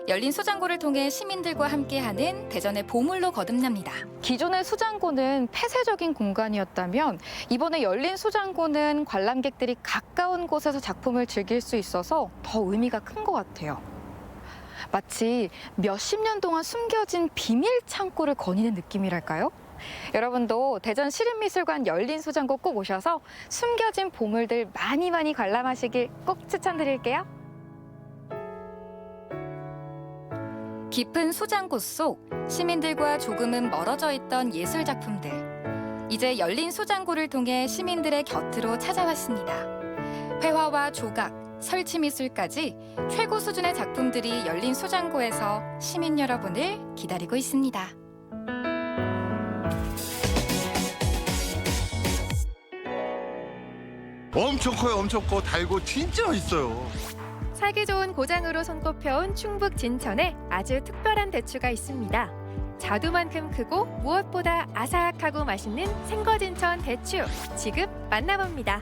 열린 수장고를 통해 시민들과 함께하는 대전의 보물로 거듭납니다. 기존의 수장고는 폐쇄적인 공간이었다면 이번에 열린 수장고는 관람객들이 가까운 곳에서 작품을 즐길 수 있어서 더 의미가 큰 것 같아요. 마치 몇십 년 동안 숨겨진 비밀 창고를 거니는 느낌이랄까요? 여러분도 대전 시립미술관 열린 수장고 꼭 오셔서 숨겨진 보물들 많이 관람하시길 꼭 추천드릴게요. 깊은 수장고 속 시민들과 조금은 멀어져 있던 예술 작품들. 이제 열린 수장고를 통해 시민들의 곁으로 찾아왔습니다. 회화와 조각, 설치 미술까지 최고 수준의 작품들이 열린 수장고에서 시민 여러분을 기다리고 있습니다. 엄청 커요, 엄청 커. 달고 진짜 맛있어요. 살기 좋은 고장으로 손꼽혀온 충북 진천에 아주 특별한 대추가 있습니다. 자두만큼 크고 무엇보다 아삭하고 맛있는 생거진천 대추. 지금 만나봅니다.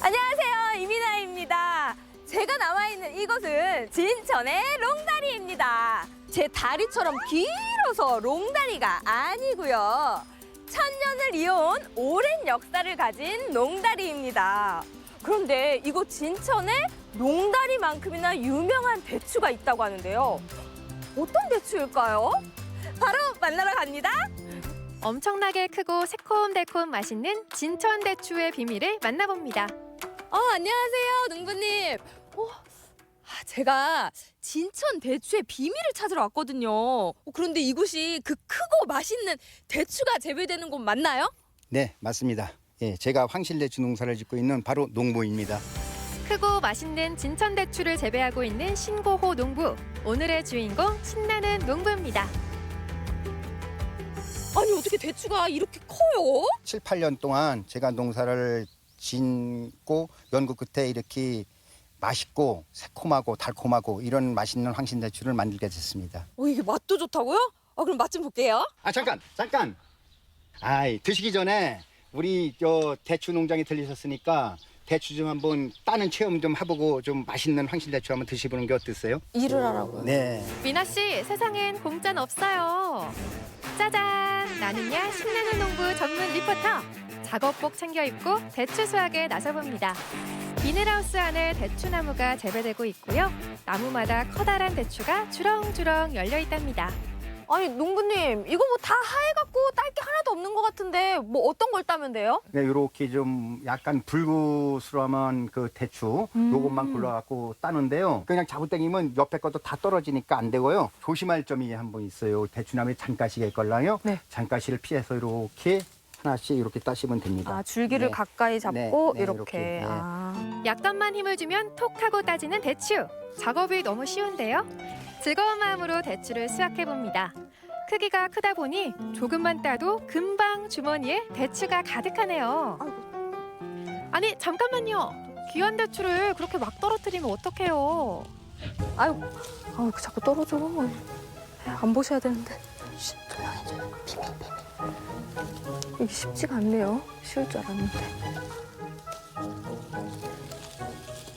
안녕하세요, 이민아입니다. 제가 나와 있는 이곳은 진천의 롱다리입니다. 제 다리처럼 길어서 롱다리가 아니고요. 천년을 이어온 오랜 역사를 가진 농다리입니다. 그런데 이곳 진천에 농다리만큼이나 유명한 대추가 있다고 하는데요. 어떤 대추일까요? 바로 만나러 갑니다. 엄청나게 크고 새콤달콤 맛있는 진천 대추의 비밀을 만나봅니다. 안녕하세요, 농부님. 제가 진천 대추의 비밀을 찾으러 왔거든요. 그런데 이곳이 그 크고 맛있는 대추가 재배되는 곳 맞나요? 네, 맞습니다. 예, 제가 황실대추 농사를 짓고 있는 바로 농부입니다. 크고 맛있는 진천 대추를 재배하고 있는 신고호 농부. 오늘의 주인공 신나는 농부입니다. 아니, 어떻게 대추가 이렇게 커요? 7, 8년 동안 제가 농사를 짓고 연구 끝에 이렇게 맛있고 새콤하고 달콤하고 이런 맛있는 황신대추를 만들게 됐습니다. 이게 맛도 좋다고요? 그럼 맛 좀 볼게요. 잠깐. 드시기 전에 우리 대추 농장에 들리셨으니까 대추 좀 한번 따는 체험 좀 해보고 좀 맛있는 황신대추 한번 드셔보는 게 어땠어요? 일을 하라고요? 네. 미나 씨, 세상엔 공짜는 없어요. 짜잔! 나는야 신나는 농부 전문 리포터. 작업복 챙겨 입고 대추 수확에 나서봅니다. 비닐하우스 안에 대추나무가 재배되고 있고요. 나무마다 커다란 대추가 주렁주렁 열려 있답니다. 아니, 농부님, 이거 뭐 다 하얘갖고 딸 게 하나도 없는 것 같은데 뭐 어떤 걸 따면 돼요? 네, 이렇게 좀 약간 불구스러운 그 대추 요것만 골라갖고 따는데요. 그냥 자구땡이면 옆에 것도 다 떨어지니까 안 되고요. 조심할 점이 한 번 있어요. 대추나무에 잔가시가 있걸랑요. 네. 잔가시를 피해서 이렇게 하나씩 이렇게 따시면 됩니다. 줄기를 네. 가까이 잡고 네, 이렇게. 네. 약간만 힘을 주면 톡 하고 따지는 대추. 작업이 너무 쉬운데요. 즐거운 마음으로 대추를 수확해봅니다. 크기가 크다 보니 조금만 따도 금방 주머니에 대추가 가득하네요. 아니, 잠깐만요. 귀한 대추를 그렇게 막 떨어뜨리면 어떡해요? 아이고, 자꾸 떨어져. 안 보셔야 되는데. 조용히. 비밀. 이게 쉽지가 않네요. 쉬울 줄 알았는데.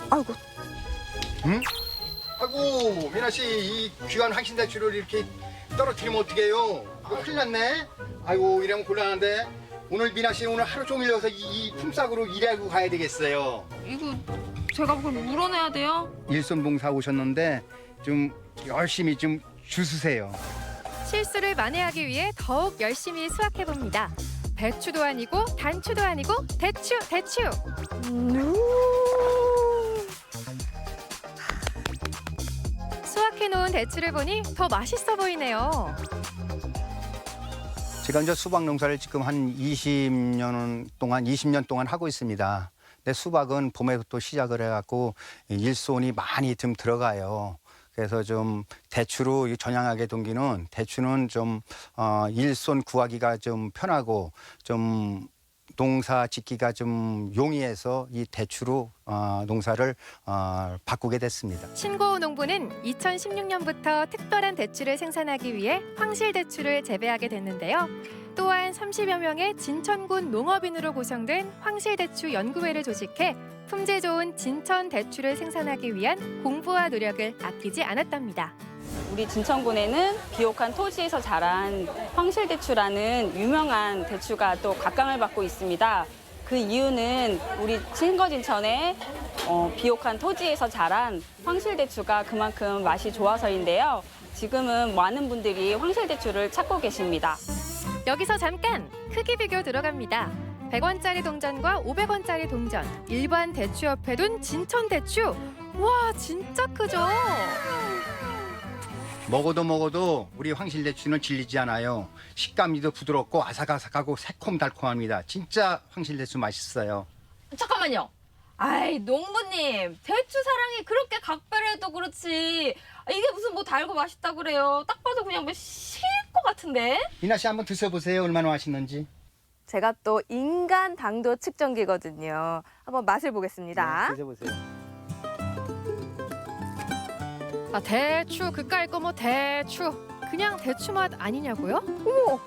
아이고. 응? 아이고, 미나 씨, 이 귀한 황신대추를 이렇게 떨어뜨리면 어떡해요? 이거 큰일 났네. 아이고, 이러면 곤란한데. 오늘 미나 씨 오늘 하루 종일 여기서 이 품삯으로 일하고 가야 되겠어요. 이거 제가 그걸 물어내야 돼요? 일손봉사 오셨는데 좀 열심히 좀 주스세요. 실수를 만회하기 위해 더욱 열심히 수확해봅니다. 배추도 아니고 단추도 아니고 대추. 수확해놓은 대추를 보니 더 맛있어 보이네요. 제가 이제 수박 농사를 지금 한 20년 동안 하고 있습니다. 근데 수박은 봄에부터 시작을 해갖고 일손이 많이 좀 들어가요. 그래서 좀 대추로 전향하게 동기는 대추는 좀 일손 구하기가 좀 편하고 좀 농사 짓기가 좀 용이해서 이 대추로 농사를 바꾸게 됐습니다. 신고호 농부는 2016년부터 특별한 대추를 생산하기 위해 황실대추를 재배하게 됐는데요. 또한 30여 명의 진천군 농업인으로 구성된 황실대추 연구회를 조직해 품질 좋은 진천 대추를 생산하기 위한 공부와 노력을 아끼지 않았답니다. 우리 진천군에는 비옥한 토지에서 자란 황실대추라는 유명한 대추가 또 각광을 받고 있습니다. 그 이유는 우리 신거진천의 비옥한 토지에서 자란 황실대추가 그만큼 맛이 좋아서인데요. 지금은 많은 분들이 황실대추를 찾고 계십니다. 여기서 잠깐 크기 비교 들어갑니다. 100원짜리 동전과 500원짜리 동전, 일반 대추 옆에 둔 진천 대추. 와, 진짜 크죠? 먹어도 우리 황실대추는 질리지 않아요. 식감이 더 부드럽고 아삭아삭하고 새콤달콤합니다. 진짜 황실대추 맛있어요. 잠깐만요. 아이, 농부님, 대추 사랑이 그렇게 각별해도 그렇지. 이게 무슨 뭐 달고 맛있다 그래요. 딱 봐도 그냥 뭐 실 것 같은데. 이나 씨 한번 드셔보세요. 얼마나 맛있는지. 제가 또 인간 당도 측정기거든요. 한번 맛을 보겠습니다. 네, 드셔보세요. 아, 대추 그까이 거 뭐 대추. 그냥 대추 맛 아니냐고요? 어머!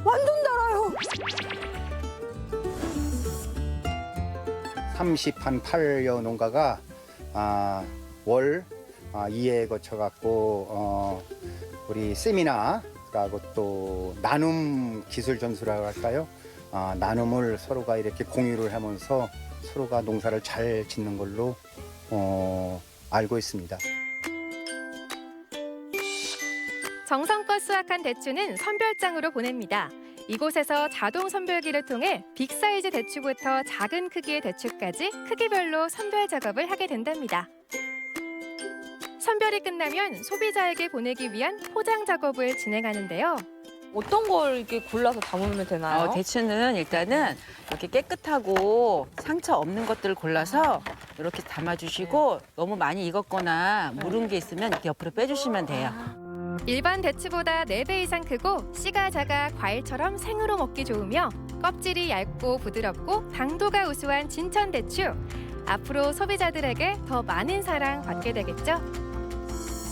완전 달아요. 38여 농가가 월 2회에 거쳐갖고 우리 세미나라고 또 나눔 기술 전수라고 할까요? 나눔을 서로가 이렇게 공유를 하면서 서로가 농사를 잘 짓는 걸로 알고 있습니다. 정성껏 수확한 대추는 선별장으로 보냅니다. 이곳에서 자동 선별기를 통해 빅사이즈 대추부터 작은 크기의 대추까지 크기별로 선별 작업을 하게 된답니다. 선별이 끝나면 소비자에게 보내기 위한 포장 작업을 진행하는데요. 어떤 걸 이렇게 골라서 담으면 되나요? 대추는 일단은 이렇게 깨끗하고 상처 없는 것들을 골라서 이렇게 담아주시고 너무 많이 익었거나 무른 게 있으면 이렇게 옆으로 빼주시면 돼요. 일반 대추보다 4배 이상 크고 씨가 작아 과일처럼 생으로 먹기 좋으며 껍질이 얇고 부드럽고 당도가 우수한 진천 대추. 앞으로 소비자들에게 더 많은 사랑 받게 되겠죠?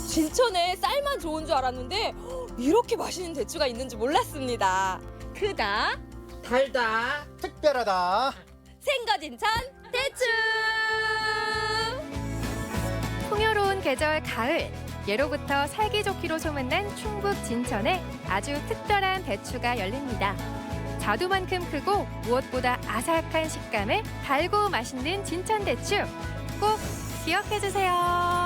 진천에 쌀만 좋은 줄 알았는데 이렇게 맛있는 대추가 있는지 몰랐습니다. 크다, 달다, 특별하다. 생거진천 대추! 풍요로운 계절 가을. 예로부터 살기 좋기로 소문난 충북 진천에 아주 특별한 대추가 열립니다. 자두만큼 크고 무엇보다 아삭한 식감에 달고 맛있는 진천 대추. 꼭 기억해주세요.